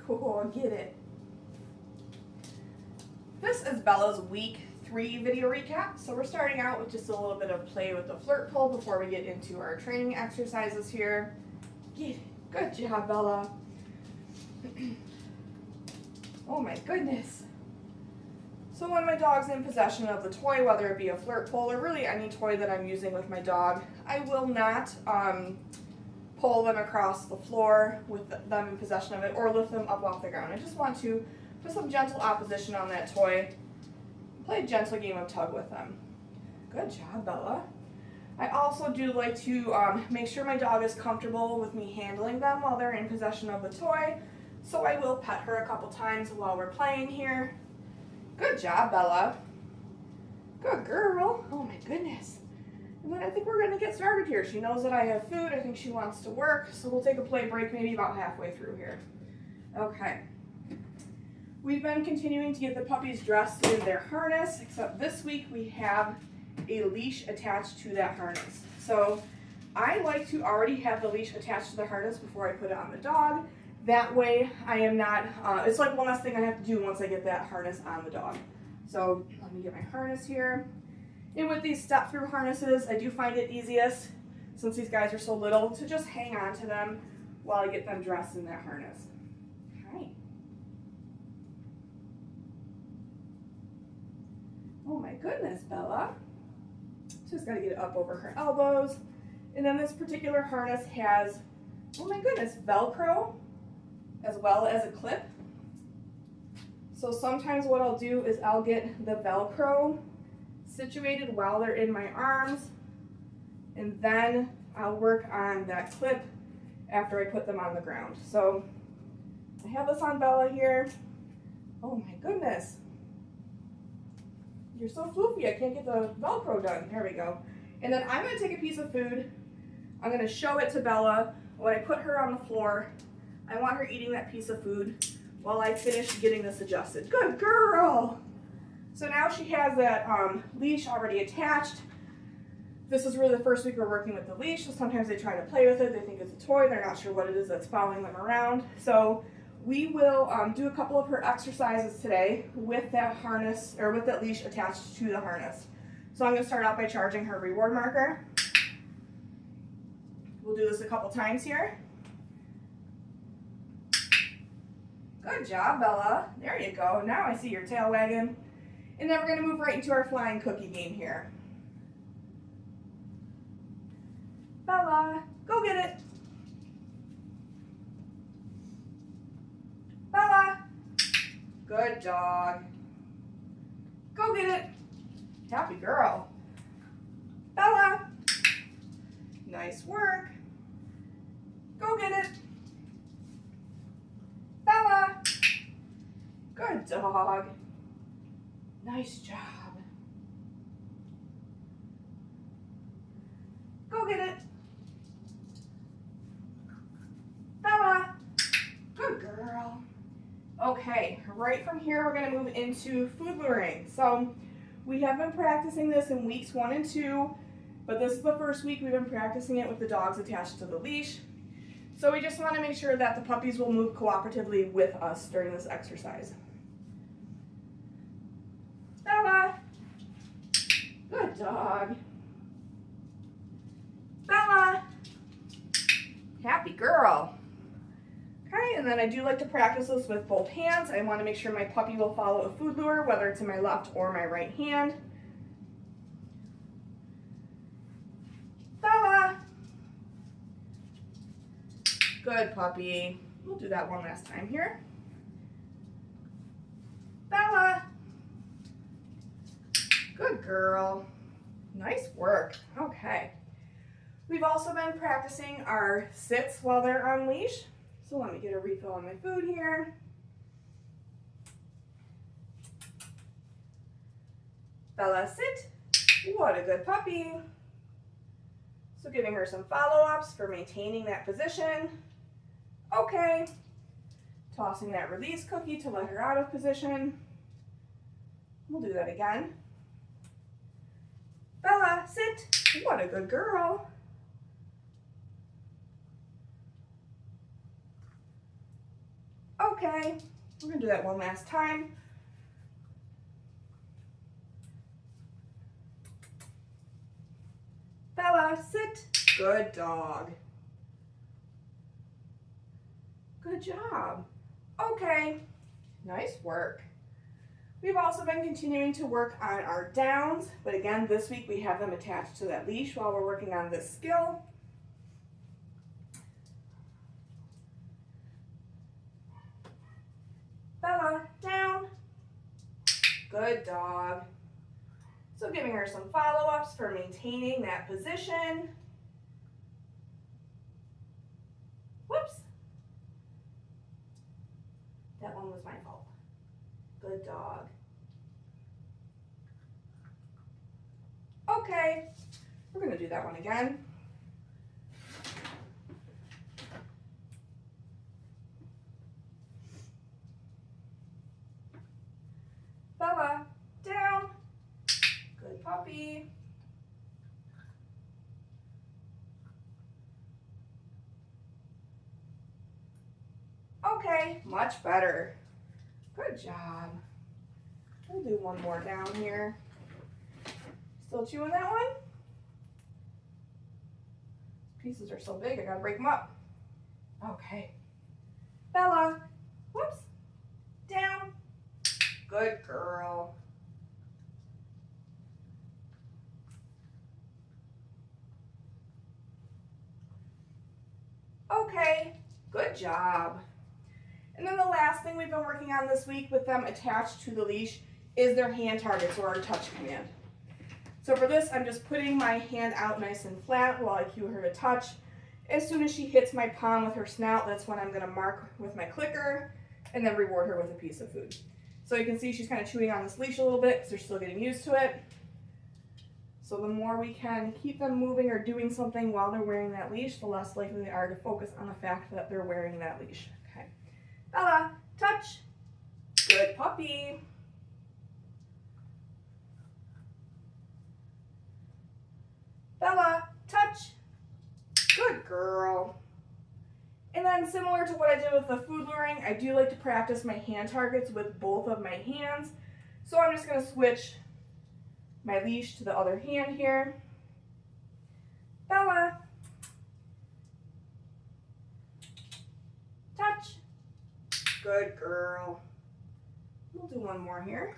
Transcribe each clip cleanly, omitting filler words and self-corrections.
Cool, get it. This is Bella's week 3 video recap. So we're starting out with just a little bit of play with the flirt pole before we get into our training exercises here. Get it. Good job, Bella. Oh my goodness. So when my dog's in possession of the toy, whether it be a flirt pole or really any toy that I'm using with my dog, I will not pull them across the floor with them in possession of it or lift them up off the ground. I just want to put some gentle opposition on that toy, play a gentle game of tug with them. Good job, Bella. I also do like to make sure my dog is comfortable with me handling them while they're in possession of the toy, so I will pet her a couple times while we're playing here. Good job, Bella. Good girl. Oh my goodness. And then I think we're going to get started here. She knows that I have food. I think she wants to work, so we'll take a play break maybe about halfway through here. Okay. We've been continuing to get the puppies dressed in their harness, except this week we have a leash attached to that harness. So I like to already have the leash attached to the harness before I put it on the dog. That way I am not, it's like one less thing I have to do once I get that harness on the dog. So let me get my harness here. And with these step-through harnesses, I do find it easiest, since these guys are so little, to just hang on to them while I get them dressed in that harness. Okay. Oh my goodness, Bella. Just gotta get it up over her elbows. And then this particular harness has, oh my goodness, Velcro, as well as a clip. So sometimes what I'll do is I'll get the Velcro situated while they're in my arms, and then I'll work on that clip after I put them on the ground. So I have this on Bella here. Oh my goodness. You're so floofy, I can't get the Velcro done. There we go. And then I'm gonna take a piece of food. I'm gonna show it to Bella. When I put her on the floor, I want her eating that piece of food while I finish getting this adjusted. Good girl. So now she has that leash already attached. This is really the first week we're working with the leash, so sometimes they try to play with it. They think it's a toy. They're not sure what it is that's following them around. So we will do a couple of her exercises today with that harness, or with that leash attached to the harness. So I'm going to start out by charging her reward marker. We'll do this a couple times here. Good job, Bella. There you go. Now I see your tail wagging. And then we're going to move right into our flying cookie game here. Bella, go get it. Bella. Good dog. Go get it. Happy girl. Bella. Nice work. Go get it. Bella. Good dog. Nice job. Go get it. Bella. Good girl. Okay, right from here we're going to move into food luring. So we have been practicing this in weeks 1 and 2, but this is the first week we've been practicing it with the dogs attached to the leash. So we just want to make sure that the puppies will move cooperatively with us during this exercise. Bella. Good dog. Bella. Happy girl. Okay, and then I do like to practice this with both hands. I want to make sure my puppy will follow a food lure, whether it's in my left or my right hand. Bella. Good puppy. We'll do that one last time here. Bella. Good girl. Nice work. Okay. We've also been practicing our sits while they're on leash. So let me get a refill on my food here. Bella, sit. What a good puppy. So giving her some follow-ups for maintaining that position. Okay. Tossing that release cookie to let her out of position. We'll do that again. Bella, sit. What a good girl. Okay, we're gonna do that one last time. Bella, sit. Good dog. Good job. Okay, nice work. We've also been continuing to work on our downs, but again, this week we have them attached to that leash while we're working on this skill. Bella, down. Good dog. So giving her some follow-ups for maintaining that position. Whoops. That one was my fault. Good dog. Okay, we're gonna do that one again. Bella, down. Good puppy. Okay, much better. Good job. We'll do one more down here. Still chewing that one? Pieces are so big, I gotta break them up. Okay. Bella, whoops, down. Good girl. Okay, good job. And then the last thing we've been working on this week with them attached to the leash is their hand targets, or our touch command. So for this, I'm just putting my hand out nice and flat while I cue her to touch. As soon as she hits my palm with her snout, that's when I'm gonna mark with my clicker and then reward her with a piece of food. So you can see she's kind of chewing on this leash a little bit because they're still getting used to it. So the more we can keep them moving or doing something while they're wearing that leash, the less likely they are to focus on the fact that they're wearing that leash. Okay. Bella, touch. Good puppy. Bella, touch. Good girl. And then similar to what I did with the food luring, I do like to practice my hand targets with both of my hands. So I'm just gonna switch my leash to the other hand here. Bella, touch. Good girl. We'll do one more here.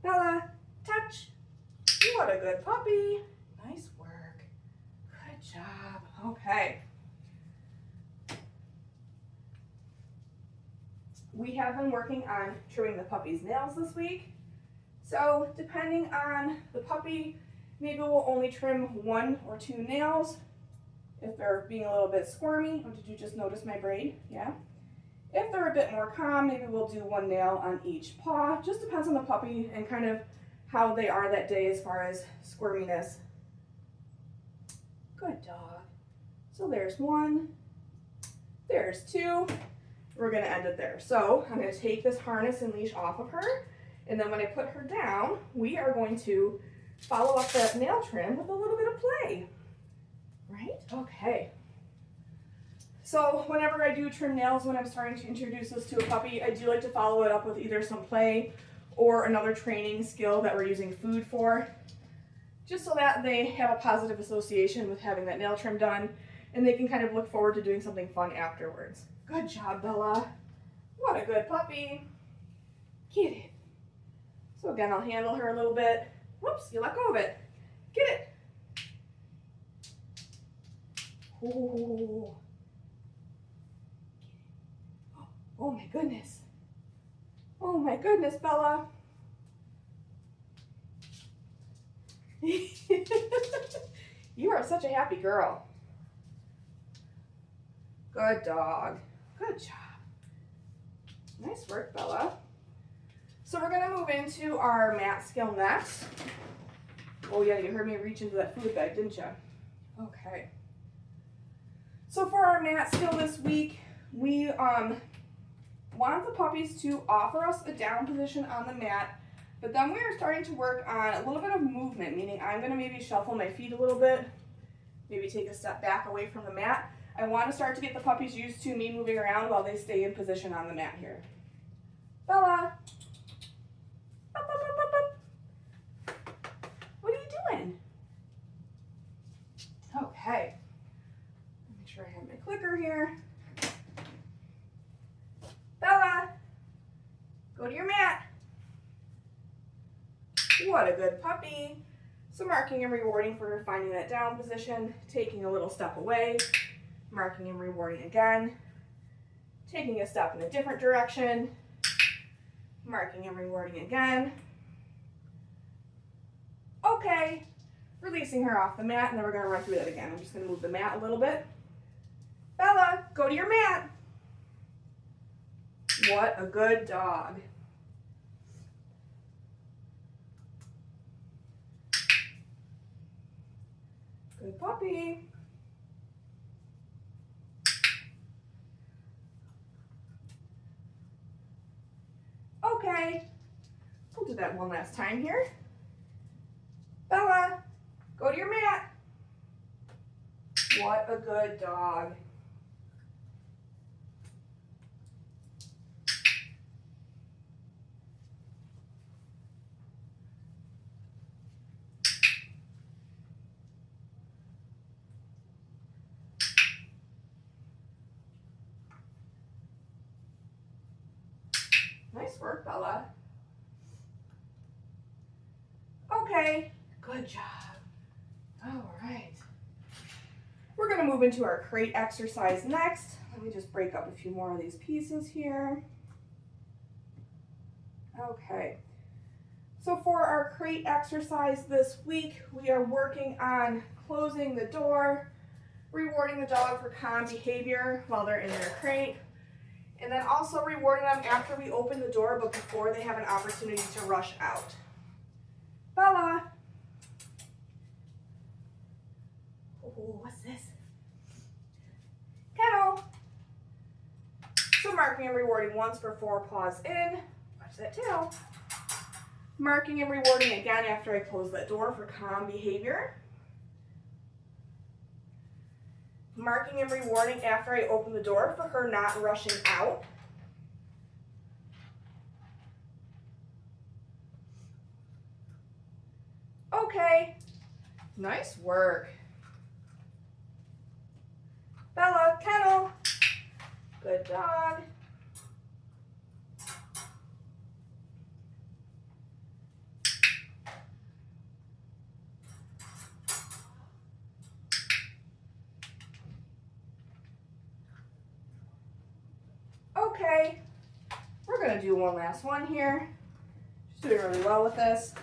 Bella, touch. What a good puppy. Nice work. Good job. Okay. We have been working on trimming the puppy's nails this week. So depending on the puppy, maybe we'll only trim 1 or 2 nails if they're being a little bit squirmy. Oh, did you just notice my braid? Yeah. If they're a bit more calm, maybe we'll do 1 nail on each paw. Just depends on the puppy and kind of how they are that day as far as squirminess. Good dog. So there's 1, there's 2. We're gonna end it there. So I'm gonna take this harness and leash off of her, and then when I put her down, we are going to follow up that nail trim with a little bit of play. Right? Okay. So whenever I do trim nails, when I'm starting to introduce this to a puppy, I do like to follow it up with either some play or another training skill that we're using food for, just so that they have a positive association with having that nail trim done, and they can kind of look forward to doing something fun afterwards. Good job, Bella. What a good puppy. Get it. So again, I'll handle her a little bit. Whoops, you let go of it. Get it. Oh. Oh my goodness. Oh my goodness, Bella. You are such a happy girl. Good dog. Good job. Nice work, Bella. So we're gonna move into our mat skill next. Oh yeah, you heard me reach into that food bag, didn't you? Okay. So for our mat skill this week, we want the puppies to offer us a down position on the mat, but then we are starting to work on a little bit of movement, meaning I'm gonna maybe shuffle my feet a little bit, maybe take a step back away from the mat. I want to start to get the puppies used to me moving around while they stay in position on the mat here. Bella. Up, up, up, up, up. What are you doing? Okay. Make sure I have my clicker here. Bella, go to your mat. What a good puppy. So marking and rewarding for her finding that down position, taking a little step away, marking and rewarding again, taking a step in a different direction, marking and rewarding again. Okay, releasing her off the mat, and then we're going to run through that again. I'm just going to move the mat a little bit. Bella, go to your mat. What a good dog. Good puppy. Okay, we'll do that one last time here. Bella, go to your mat. What a good dog. Nice work, Bella. Okay, good job. All right. We're going to move into our crate exercise next. Let me just break up a few more of these pieces here. Okay. So for our crate exercise this week, we are working on closing the door, rewarding the dog for calm behavior while they're in their crate, and then also rewarding them after we open the door but before they have an opportunity to rush out. Bella. Oh, what's this? Kennel. So marking and rewarding once for 4 paws in. Watch that tail. Marking and rewarding again after I close that door for calm behavior. Marking and rewarding after I open the door for her not rushing out. Okay, nice work. Bella, kennel. Good dog. Okay, we're going to do one last one here. She's doing really well with this.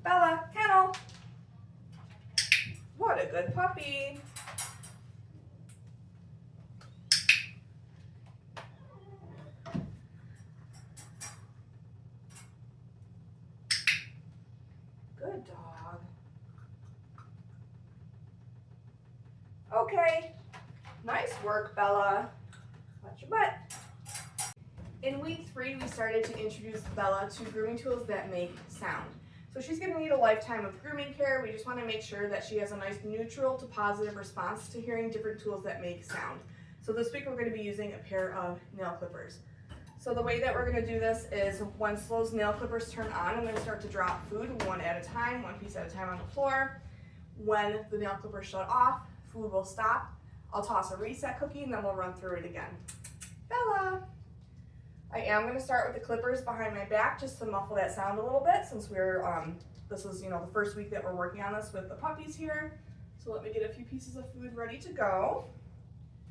Bella, kennel. What a good puppy. Good dog. Okay, nice work, Bella. Watch your butt. In week 3, we started to introduce Bella to grooming tools that make sound. So she's going to need a lifetime of grooming care. We just want to make sure that she has a nice neutral to positive response to hearing different tools that make sound. So this week we're going to be using a pair of nail clippers. So the way that we're going to do this is once those nail clippers turn on, I'm going to start to drop food one at a time, one piece at a time on the floor. When the nail clippers shut off, food will stop. I'll toss a reset cookie and then we'll run through it again. Bella. I am going to start with the clippers behind my back just to muffle that sound a little bit since this is, the first week that we're working on this with the puppies here. So let me get a few pieces of food ready to go.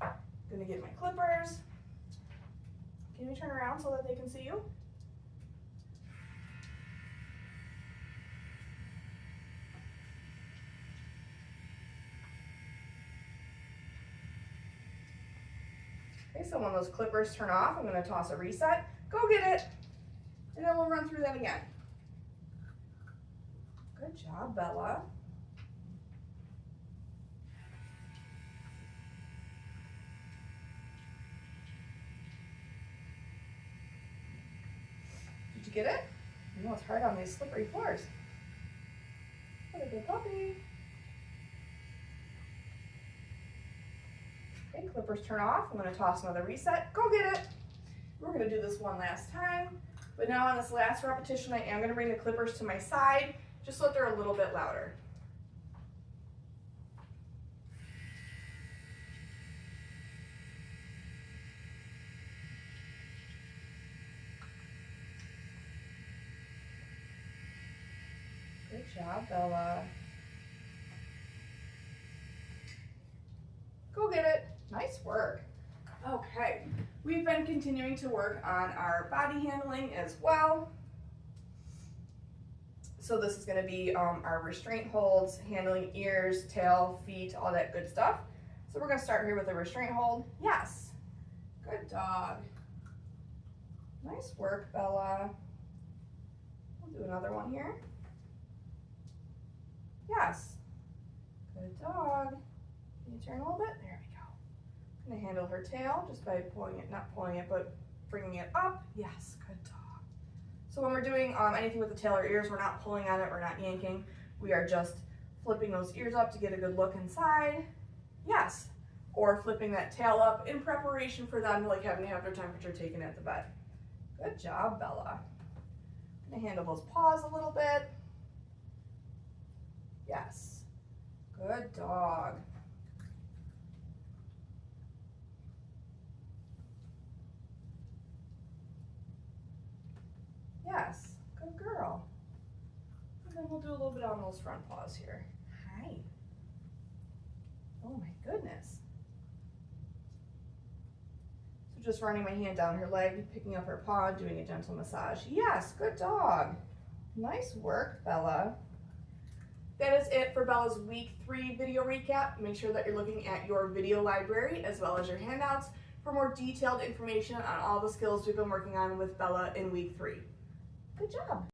I'm going to get my clippers. Can you turn around so that they can see you? Okay, so when those clippers turn off, I'm going to toss a reset. Go get it. And then we'll run through that again. Good job, Bella. Did you get it? I know it's hard on these slippery floors. What a good puppy. Okay, clippers turn off. I'm gonna toss another reset. Go get it. We're gonna do this one last time, but now on this last repetition, I am gonna bring the clippers to my side, just so that they're a little bit louder. Good job, Bella. Go get it. Nice work. Okay, we've been continuing to work on our body handling as well. So this is going to be our restraint holds, handling ears, tail, feet, all that good stuff. So we're going to start here with a restraint hold. Yes. Good dog. Nice work, Bella. We'll do another one here. Yes. Good dog. Can you turn a little bit? There we go. I'm going to handle her tail just by pulling it, not pulling it, but bringing it up. Yes, good dog. So when we're doing anything with the tail or ears, we're not pulling on it, we're not yanking. We are just flipping those ears up to get a good look inside. Yes. Or flipping that tail up in preparation for them like having to have their temperature taken at the vet. Good job, Bella. I'm gonna handle those paws a little bit. Yes. Good dog. Yes. Good girl. And then we'll do a little bit on those front paws here. Hi. Oh my goodness. So just running my hand down her leg, picking up her paw, doing a gentle massage. Yes, good dog. Nice work, Bella. That is it for Bella's week 3 video recap. Make sure that you're looking at your video library as well as your handouts for more detailed information on all the skills we've been working on with Bella in week 3. Good job.